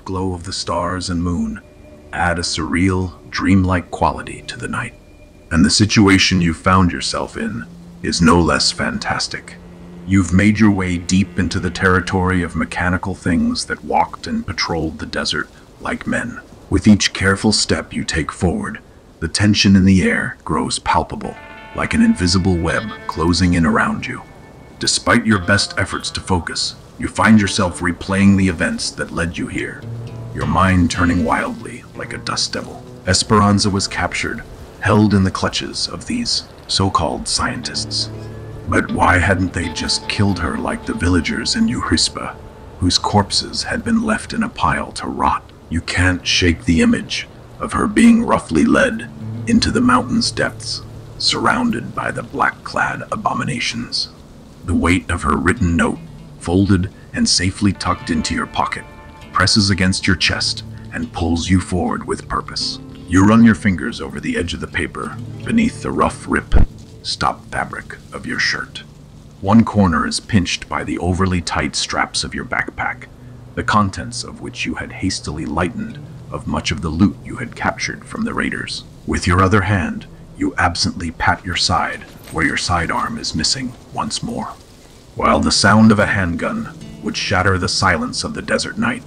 glow of the stars and moon add a surreal, dreamlike quality to the night. And the situation you found yourself in is no less fantastic. You've made your way deep into the territory of mechanical things that walked and patrolled the desert like men. With each careful step you take forward, the tension in the air grows palpable, like an invisible web closing in around you. Despite your best efforts to focus, you find yourself replaying the events that led you here, your mind turning wildly like a dust devil. Esperanza was captured, held in the clutches of these so-called scientists. But why hadn't they just killed her like the villagers in Urispa, whose corpses had been left in a pile to rot? You can't shake the image of her being roughly led into the mountain's depths, surrounded by the black-clad abominations. The weight of her written note, folded and safely tucked into your pocket, presses against your chest and pulls you forward with purpose. You run your fingers over the edge of the paper beneath the rough rip-stop fabric of your shirt. One corner is pinched by the overly tight straps of your backpack, the contents of which you had hastily lightened of much of the loot you had captured from the raiders. With your other hand, you absently pat your side, where your sidearm is missing once more. While the sound of a handgun would shatter the silence of the desert night,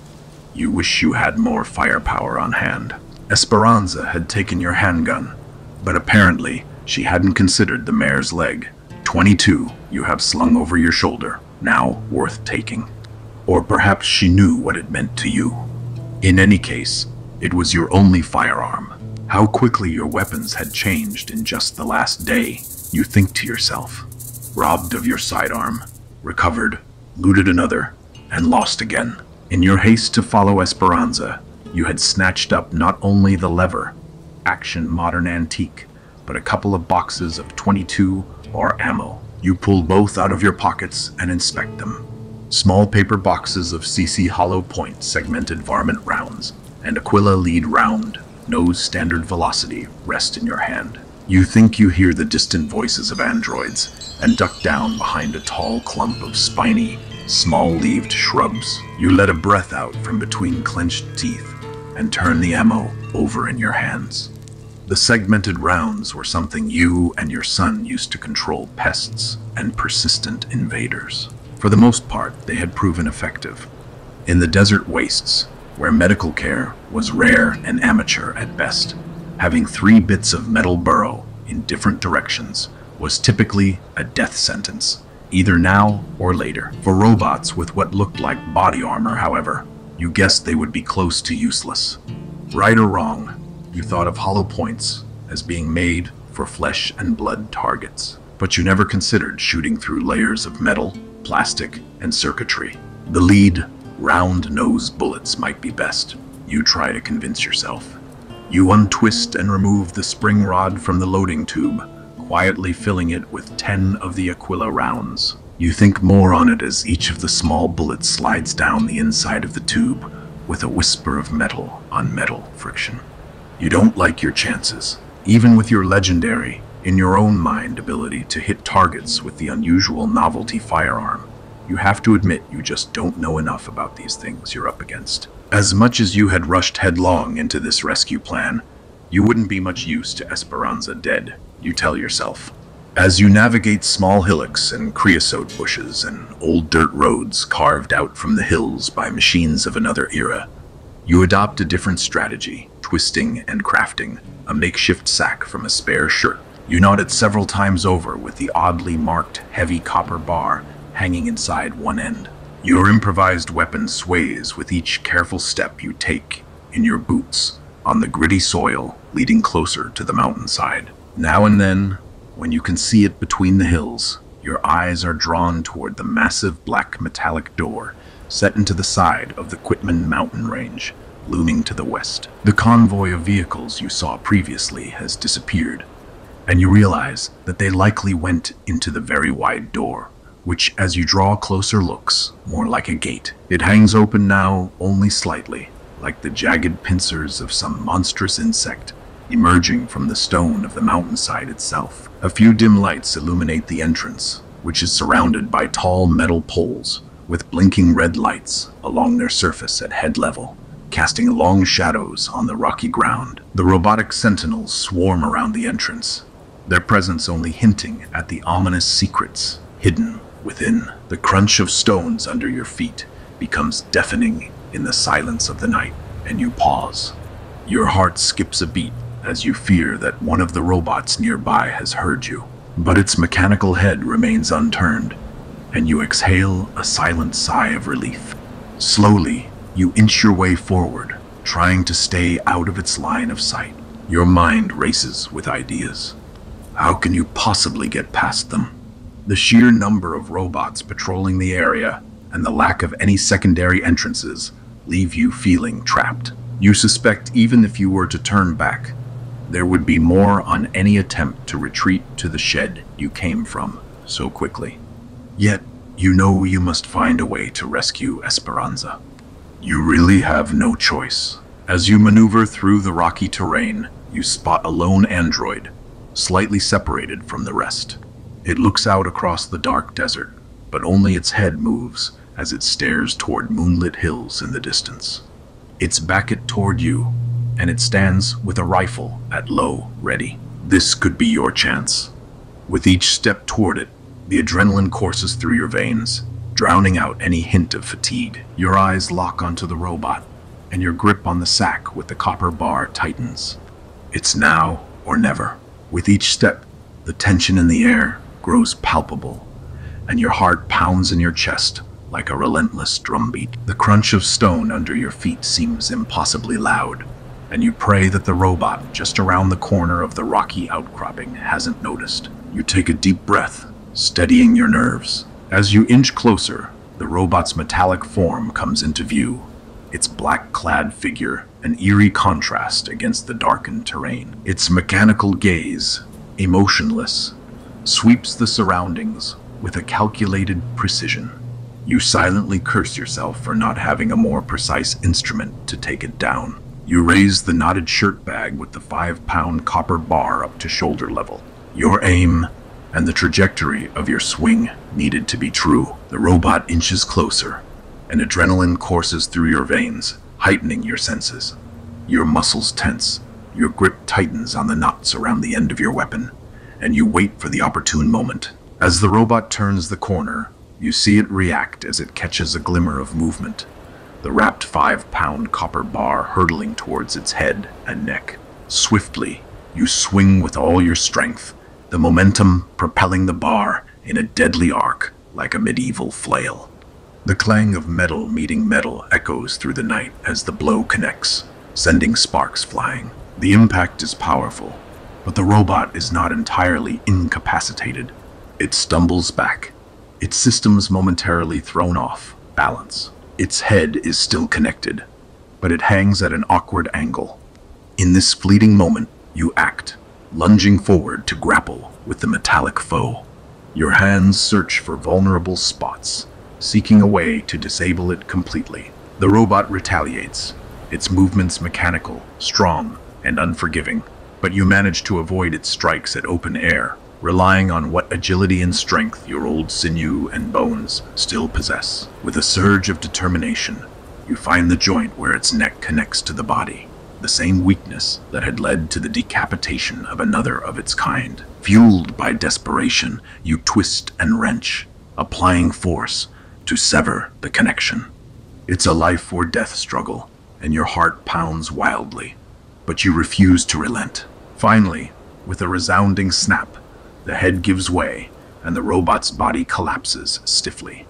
you wish you had more firepower on hand. Esperanza had taken your handgun, but apparently she hadn't considered the mare's leg. 22 you have slung over your shoulder, now worth taking. Or perhaps she knew what it meant to you. In any case, it was your only firearm. How quickly your weapons had changed in just the last day, you think to yourself. Robbed of your sidearm, recovered, looted another, and lost again. In your haste to follow Esperanza, you had snatched up not only the lever, action modern antique, but a couple of boxes of 22 or ammo. You pull both out of your pockets and inspect them. Small paper boxes of CC hollow point segmented varmint rounds and Aquila lead round, nose standard velocity rest in your hand. You think you hear the distant voices of androids and duck down behind a tall clump of spiny, small-leaved shrubs. You let a breath out from between clenched teeth and turn the ammo over in your hands. The segmented rounds were something you and your son used to control pests and persistent invaders. For the most part, they had proven effective. In the desert wastes, where medical care was rare and amateur at best, having 3 bits of metal burrow in different directions was typically a death sentence, either now or later. For robots with what looked like body armor, however, you guessed they would be close to useless. Right or wrong, you thought of hollow points as being made for flesh and blood targets, but you never considered shooting through layers of metal, plastic, and circuitry. The lead, round-nosed bullets might be best, you try to convince yourself. You untwist and remove the spring rod from the loading tube, quietly filling it with 10 of the Aquila rounds. You think more on it as each of the small bullets slides down the inside of the tube with a whisper of metal on metal friction. You don't like your chances, even with your legendary, in your own mind ability to hit targets with the unusual novelty firearm. You have to admit you just don't know enough about these things you're up against. As much as you had rushed headlong into this rescue plan, you wouldn't be much use to Esperanza dead, you tell yourself. As you navigate small hillocks and creosote bushes and old dirt roads carved out from the hills by machines of another era, you adopt a different strategy, twisting and crafting a makeshift sack from a spare shirt. You knot it several times over with the oddly marked heavy copper bar hanging inside one end. Your improvised weapon sways with each careful step you take in your boots on the gritty soil leading closer to the mountainside. Now and then, when you can see it between the hills, your eyes are drawn toward the massive black metallic door set into the side of the Quitman Mountain range, looming to the west. The convoy of vehicles you saw previously has disappeared, and you realize that they likely went into the very wide door, which, as you draw closer, looks more like a gate. It hangs open now only slightly, like the jagged pincers of some monstrous insect emerging from the stone of the mountainside itself. A few dim lights illuminate the entrance, which is surrounded by tall metal poles with blinking red lights along their surface at head level. casting long shadows on the rocky ground. The robotic sentinels swarm around the entrance, their presence only hinting at the ominous secrets hidden within. The crunch of stones under your feet becomes deafening in the silence of the night, and you pause. Your heart skips a beat as you fear that one of the robots nearby has heard you. But its mechanical head remains unturned, and you exhale a silent sigh of relief. Slowly, you inch your way forward, trying to stay out of its line of sight. Your mind races with ideas. How can you possibly get past them? The sheer number of robots patrolling the area and the lack of any secondary entrances leave you feeling trapped. You suspect even if you were to turn back, there would be more on any attempt to retreat to the shed you came from so quickly. Yet, you know you must find a way to rescue Esperanza. You really have no choice. As you maneuver through the rocky terrain, you spot a lone android, slightly separated from the rest. It looks out across the dark desert, but only its head moves as it stares toward moonlit hills in the distance. It's backed toward you, and it stands with a rifle at low ready. This could be your chance. With each step toward it, the adrenaline courses through your veins, drowning out any hint of fatigue. Your eyes lock onto the robot, and your grip on the sack with the copper bar tightens. It's now or never. With each step, the tension in the air grows palpable, and your heart pounds in your chest like a relentless drumbeat. The crunch of stone under your feet seems impossibly loud, and you pray that the robot just around the corner of the rocky outcropping hasn't noticed. You take a deep breath, steadying your nerves. As you inch closer, the robot's metallic form comes into view, its black-clad figure an eerie contrast against the darkened terrain. Its mechanical gaze, emotionless, sweeps the surroundings with a calculated precision. You silently curse yourself for not having a more precise instrument to take it down. You raise the knotted shirt bag with the 5-pound copper bar up to shoulder level. Your aim and the trajectory of your swing needed to be true. The robot inches closer, and adrenaline courses through your veins, heightening your senses. Your muscles tense, your grip tightens on the knots around the end of your weapon, and you wait for the opportune moment. As the robot turns the corner, you see it react as it catches a glimmer of movement, the wrapped 5-pound copper bar hurtling towards its head and neck. Swiftly, you swing with all your strength, the momentum propelling the bar in a deadly arc like a medieval flail. The clang of metal meeting metal echoes through the night as the blow connects, sending sparks flying. The impact is powerful, but the robot is not entirely incapacitated. It stumbles back, its systems momentarily thrown off balance. Its head is still connected, but it hangs at an awkward angle. In this fleeting moment, you act, lunging forward to grapple with the metallic foe. Your hands search for vulnerable spots, seeking a way to disable it completely. The robot retaliates, its movements mechanical, strong, and unforgiving, but you manage to avoid its strikes at open air, relying on what agility and strength your old sinew and bones still possess. With a surge of determination, you find the joint where its neck connects to the body, the same weakness that had led to the decapitation of another of its kind. Fueled by desperation, you twist and wrench, applying force to sever the connection. It's a life or death struggle, and your heart pounds wildly, but you refuse to relent. Finally, with a resounding snap, the head gives way, and the robot's body collapses stiffly.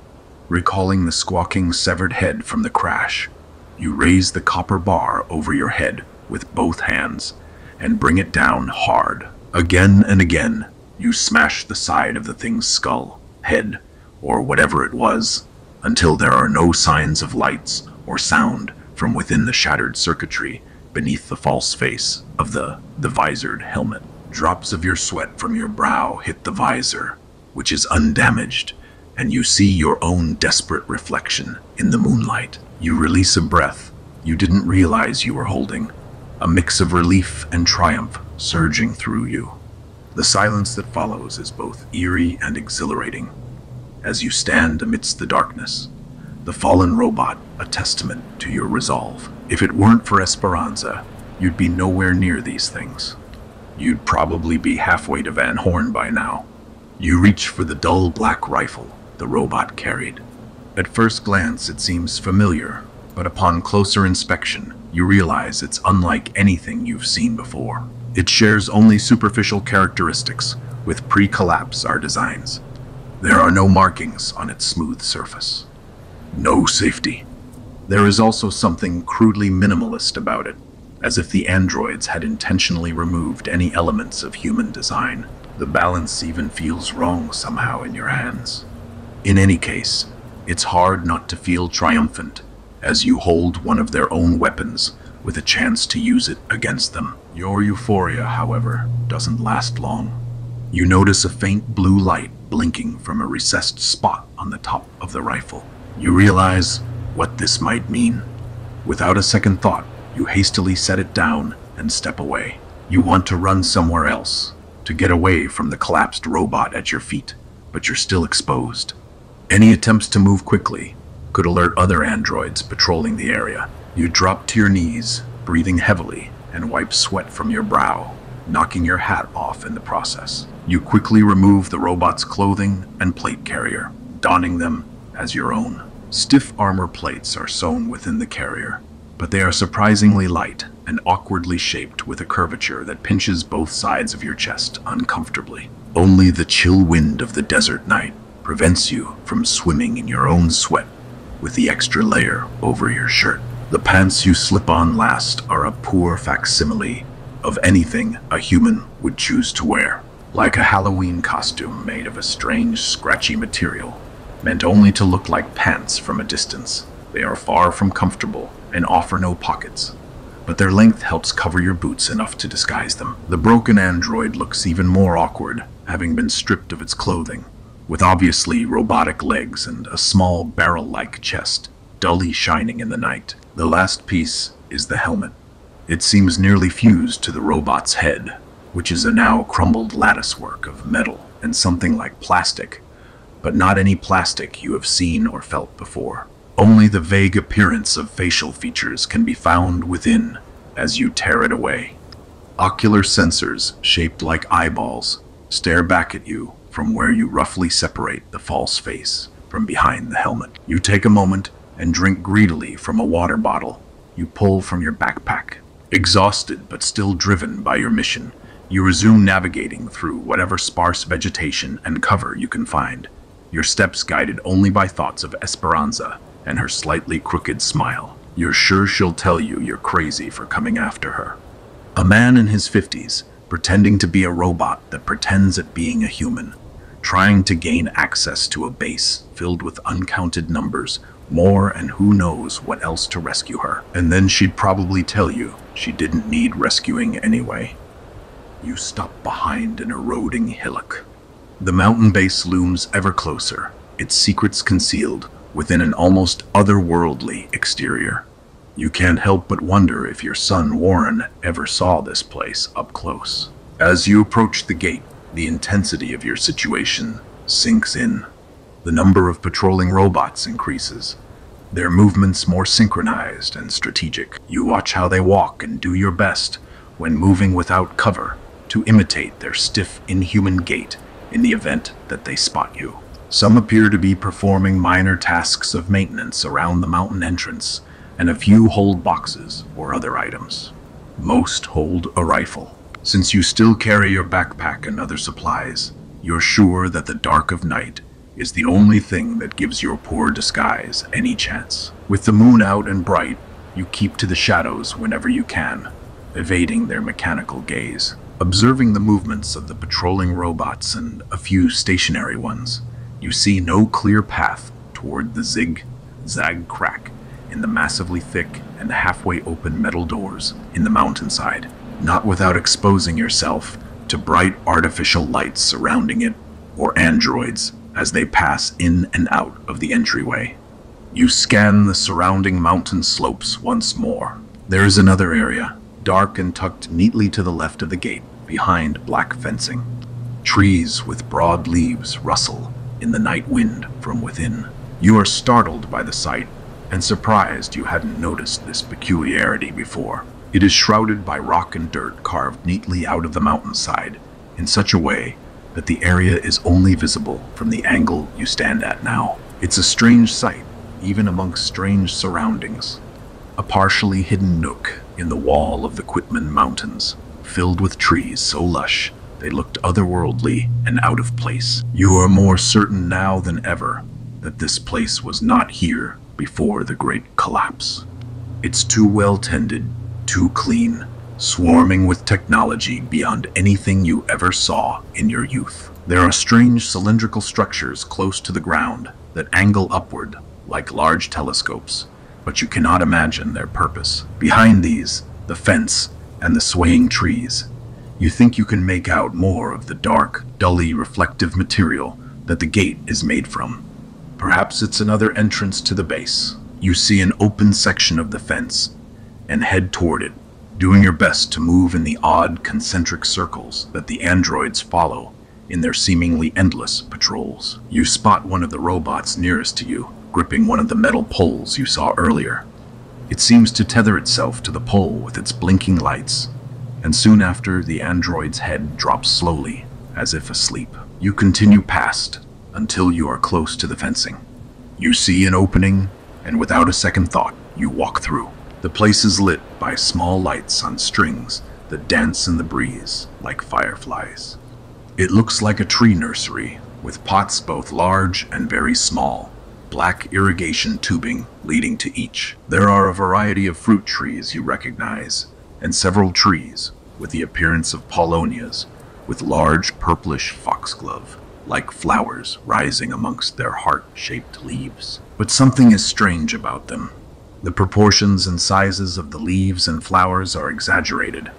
Recalling the squawking severed head from the crash, you raise the copper bar over your head with both hands and bring it down hard. Again and again, you smash the side of the thing's skull, head, or whatever it was, until there are no signs of lights or sound from within the shattered circuitry beneath the false face of the visored helmet. Drops of your sweat from your brow hit the visor, which is undamaged, and you see your own desperate reflection in the moonlight. You release a breath you didn't realize you were holding, a mix of relief and triumph surging through you. The silence that follows is both eerie and exhilarating. As you stand amidst the darkness, the fallen robot a testament to your resolve. If it weren't for Esperanza, you'd be nowhere near these things. You'd probably be halfway to Van Horn by now. You reach for the dull black rifle the robot carried. At first glance, it seems familiar, but upon closer inspection, you realize it's unlike anything you've seen before. It shares only superficial characteristics with pre-collapse art designs. There are no markings on its smooth surface. No safety. There is also something crudely minimalist about it, as if the androids had intentionally removed any elements of human design. The balance even feels wrong somehow in your hands. In any case, it's hard not to feel triumphant as you hold one of their own weapons with a chance to use it against them. Your euphoria, however, doesn't last long. You notice a faint blue light blinking from a recessed spot on the top of the rifle. You realize what this might mean. Without a second thought, you hastily set it down and step away. You want to run somewhere else, to get away from the collapsed robot at your feet, but you're still exposed. Any attempts to move quickly could alert other androids patrolling the area. You drop to your knees, breathing heavily, and wipe sweat from your brow, knocking your hat off in the process. You quickly remove the robot's clothing and plate carrier, donning them as your own. Stiff armor plates are sewn within the carrier, but they are surprisingly light and awkwardly shaped with a curvature that pinches both sides of your chest uncomfortably. Only the chill wind of the desert night prevents you from swimming in your own sweat with the extra layer over your shirt. The pants you slip on last are a poor facsimile of anything a human would choose to wear. Like a Halloween costume made of a strange, scratchy material, meant only to look like pants from a distance. They are far from comfortable and offer no pockets, but their length helps cover your boots enough to disguise them. The broken android looks even more awkward, having been stripped of its clothing, with obviously robotic legs and a small barrel-like chest, dully shining in the night. The last piece is the helmet. It seems nearly fused to the robot's head, which is a now crumbled latticework of metal and something like plastic, but not any plastic you have seen or felt before. Only the vague appearance of facial features can be found within as you tear it away. Ocular sensors, shaped like eyeballs, stare back at you from where you roughly separate the false face from behind the helmet. You take a moment and drink greedily from a water bottle you pull from your backpack. Exhausted but still driven by your mission, you resume navigating through whatever sparse vegetation and cover you can find, your steps guided only by thoughts of Esperanza and her slightly crooked smile. You're sure she'll tell you you're crazy for coming after her. A man in his 50s, pretending to be a robot that pretends at being a human, trying to gain access to a base filled with uncounted numbers, more and who knows what else to rescue her. And then she'd probably tell you she didn't need rescuing anyway. You stop behind an eroding hillock. The mountain base looms ever closer, its secrets concealed within an almost otherworldly exterior. You can't help but wonder if your son Warren ever saw this place up close. As you approach the gate, the intensity of your situation sinks in. The number of patrolling robots increases, their movements more synchronized and strategic. You watch how they walk and do your best, when moving without cover, to imitate their stiff, inhuman gait in the event that they spot you. Some appear to be performing minor tasks of maintenance around the mountain entrance, and a few hold boxes or other items. Most hold a rifle. Since you still carry your backpack and other supplies, you're sure that the dark of night is the only thing that gives your poor disguise any chance. With the moon out and bright, you keep to the shadows whenever you can, evading their mechanical gaze. Observing the movements of the patrolling robots and a few stationary ones, you see no clear path toward the zig-zag crack in the massively thick and halfway open metal doors in the mountainside, not without exposing yourself to bright artificial lights surrounding it, or androids as they pass in and out of the entryway. You scan the surrounding mountain slopes once more. There is another area, dark and tucked neatly to the left of the gate, behind black fencing. Trees with broad leaves rustle in the night wind from within. You are startled by the sight and surprised you hadn't noticed this peculiarity before. It is shrouded by rock and dirt carved neatly out of the mountainside in such a way that the area is only visible from the angle you stand at now. It's a strange sight, even amongst strange surroundings. A partially hidden nook in the wall of the Quitman Mountains, filled with trees so lush they looked otherworldly and out of place. You are more certain now than ever that this place was not here before the great collapse. It's too well tended, too clean, swarming with technology beyond anything you ever saw in your youth. There are strange cylindrical structures close to the ground that angle upward like large telescopes, but you cannot imagine their purpose. Behind these, the fence and the swaying trees, you think you can make out more of the dark, dully reflective material that the gate is made from. Perhaps it's another entrance to the base. You see an open section of the fence and head toward it, doing your best to move in the odd concentric circles that the androids follow in their seemingly endless patrols. You spot one of the robots nearest to you, gripping one of the metal poles you saw earlier. It seems to tether itself to the pole with its blinking lights, and soon after, the android's head drops slowly, as if asleep. You continue past until you are close to the fencing. You see an opening, and without a second thought, you walk through. The place is lit by small lights on strings that dance in the breeze like fireflies. It looks like a tree nursery, with pots both large and very small, black irrigation tubing leading to each. There are a variety of fruit trees you recognize, and several trees with the appearance of paulownias, with large purplish foxglove-like flowers rising amongst their heart-shaped leaves. But something is strange about them. The proportions and sizes of the leaves and flowers are exaggerated,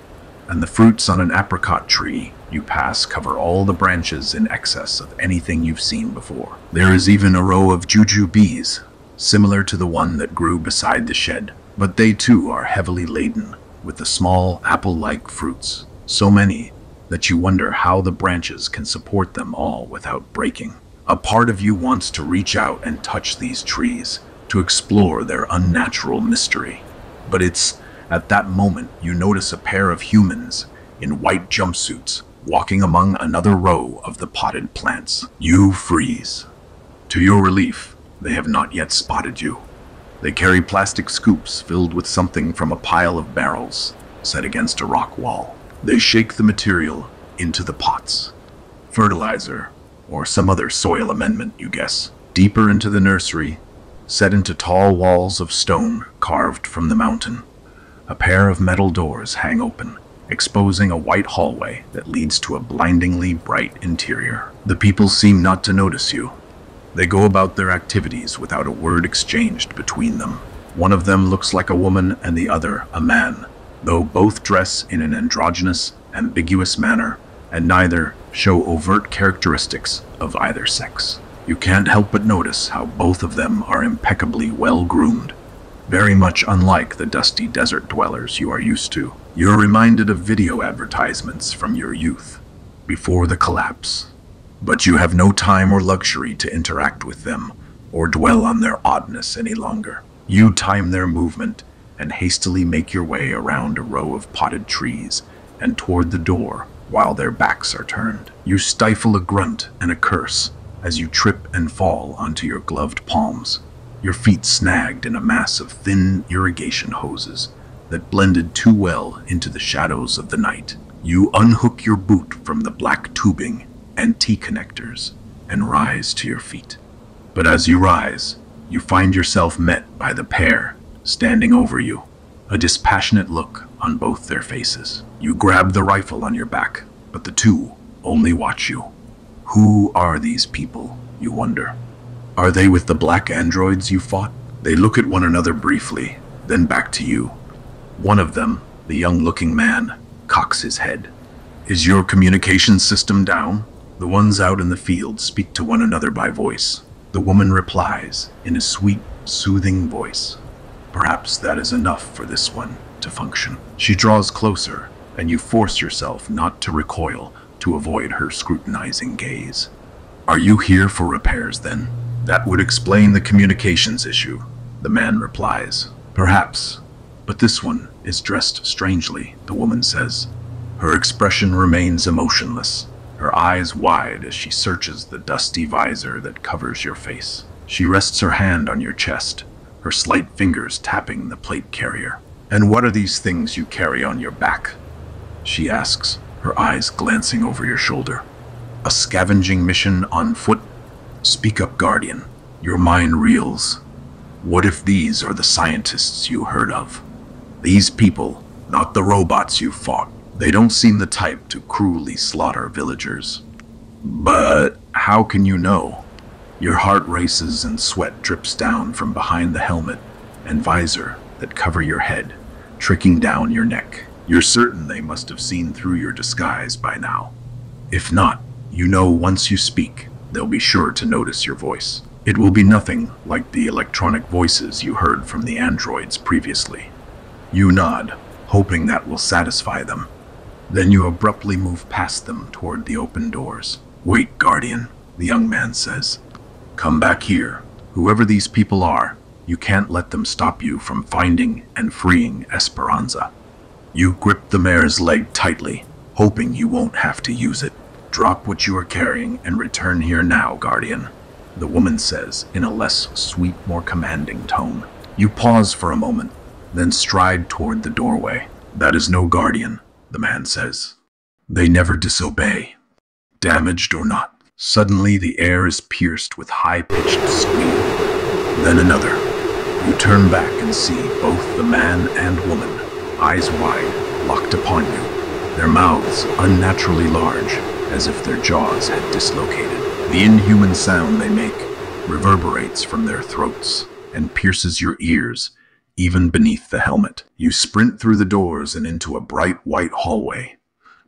and the fruits on an apricot tree you pass cover all the branches in excess of anything you've seen before. There is even a row of jujubes, similar to the one that grew beside the shed, but they too are heavily laden with the small apple-like fruits, so many that you wonder how the branches can support them all without breaking. A part of you wants to reach out and touch these trees, to explore their unnatural mystery. But it's at that moment you notice a pair of humans in white jumpsuits walking among another row of the potted plants. You freeze. To your relief, they have not yet spotted you. They carry plastic scoops filled with something from a pile of barrels set against a rock wall. They shake the material into the pots. Fertilizer, or some other soil amendment, you guess. Deeper into the nursery, set into tall walls of stone carved from the mountain, a pair of metal doors hang open, exposing a white hallway that leads to a blindingly bright interior. The people seem not to notice you. They go about their activities without a word exchanged between them. One of them looks like a woman and the other a man, though both dress in an androgynous, ambiguous manner, and neither show overt characteristics of either sex. You can't help but notice how both of them are impeccably well-groomed, very much unlike the dusty desert dwellers you are used to. You're reminded of video advertisements from your youth, before the collapse. But you have no time or luxury to interact with them, or dwell on their oddness any longer. You time their movement, and hastily make your way around a row of potted trees, and toward the door, while their backs are turned. You stifle a grunt and a curse, as you trip and fall onto your gloved palms, your feet snagged in a mass of thin irrigation hoses that blended too well into the shadows of the night. You unhook your boot from the black tubing and T-connectors and rise to your feet. But as you rise, you find yourself met by the pair standing over you, a dispassionate look on both their faces. You grab the rifle on your back, but the two only watch you. Who are these people, you wonder? Are they with the black androids you fought? They look at one another briefly, then back to you. One of them, the young-looking man, cocks his head. Is your communication system down? The ones out in the field speak to one another by voice. The woman replies in a sweet, soothing voice. Perhaps that is enough for this one to function. She draws closer, and you force yourself not to recoil to avoid her scrutinizing gaze. Are you here for repairs, then? That would explain the communications issue. the man replies. Perhaps, but this one is dressed strangely, the woman says. Her expression remains emotionless, her eyes wide as she searches the dusty visor that covers your face. She rests her hand on your chest, her slight fingers tapping the plate carrier. And what are these things you carry on your back? She asks, her eyes glancing over your shoulder. A scavenging mission on foot? Speak up, Guardian. Your mind reels. What if these are the scientists you heard of? These people, not the robots you fought. They don't seem the type to cruelly slaughter villagers. But how can you know? Your heart races and sweat drips down from behind the helmet and visor that cover your head, trickling down your neck. You're certain they must have seen through your disguise by now. If not, you know once you speak, they'll be sure to notice your voice. It will be nothing like the electronic voices you heard from the androids previously. You nod, hoping that will satisfy them. Then you abruptly move past them toward the open doors. Wait, Guardian, the young man says. Come back here. Whoever these people are, you can't let them stop you from finding and freeing Esperanza. You grip the mare's leg tightly, hoping you won't have to use it. Drop what you are carrying and return here now, Guardian, the woman says in a less sweet, more commanding tone. You pause for a moment, then stride toward the doorway. That is no Guardian, the man says. They never disobey, damaged or not. Suddenly the air is pierced with high-pitched squeal. Then another. You turn back and see both the man and woman, eyes wide, locked upon you, their mouths unnaturally large, as if their jaws had dislocated. The inhuman sound they make reverberates from their throats and pierces your ears, even beneath the helmet. You sprint through the doors and into a bright white hallway,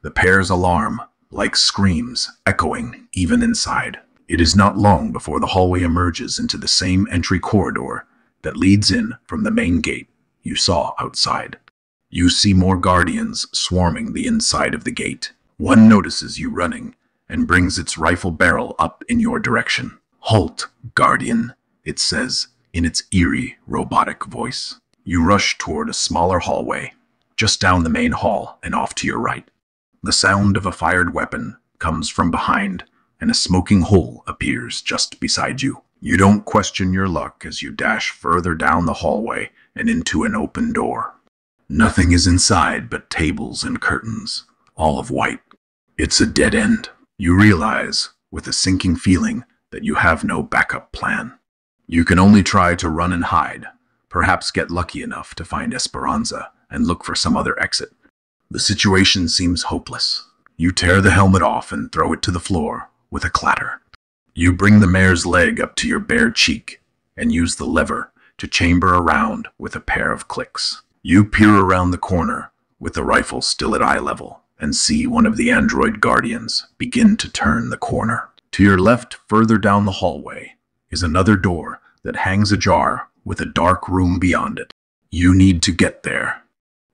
the pair's alarm, like screams, echoing even inside. It is not long before the hallway emerges into the same entry corridor that leads in from the main gate you saw outside. You see more Guardians swarming the inside of the gate. One notices you running and brings its rifle barrel up in your direction. Halt, Guardian, it says in its eerie, robotic voice. You rush toward a smaller hallway, just down the main hall and off to your right. The sound of a fired weapon comes from behind, and a smoking hole appears just beside you. You don't question your luck as you dash further down the hallway and into an open door. Nothing is inside but tables and curtains, all of white. It's a dead end. You realize, with a sinking feeling, that you have no backup plan. You can only try to run and hide, perhaps get lucky enough to find Esperanza and look for some other exit. The situation seems hopeless. You tear the helmet off and throw it to the floor with a clatter. You bring the mare's leg up to your bare cheek and use the lever to chamber around with a pair of clicks. You peer around the corner with the rifle still at eye level and see one of the android guardians begin to turn the corner. To your left, further down the hallway, is another door that hangs ajar with a dark room beyond it. You need to get there.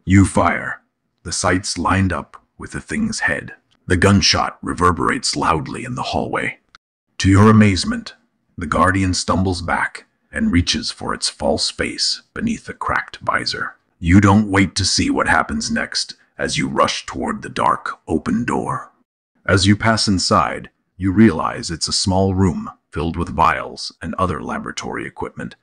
You fire, the sights lined up with the thing's head. The gunshot reverberates loudly in the hallway. To your amazement, the guardian stumbles back and reaches for its false face beneath the cracked visor. You don't wait to see what happens next as you rush toward the dark, open door. As you pass inside, you realize it's a small room filled with vials and other laboratory equipment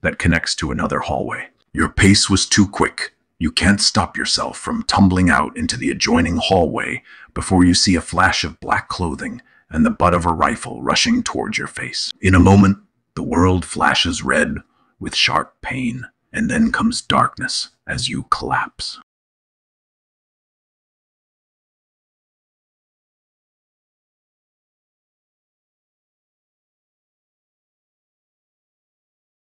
that connects to another hallway. Your pace was too quick. You can't stop yourself from tumbling out into the adjoining hallway before you see a flash of black clothing and the butt of a rifle rushing towards your face. In a moment, the world flashes red with sharp pain, and then comes darkness as you collapse.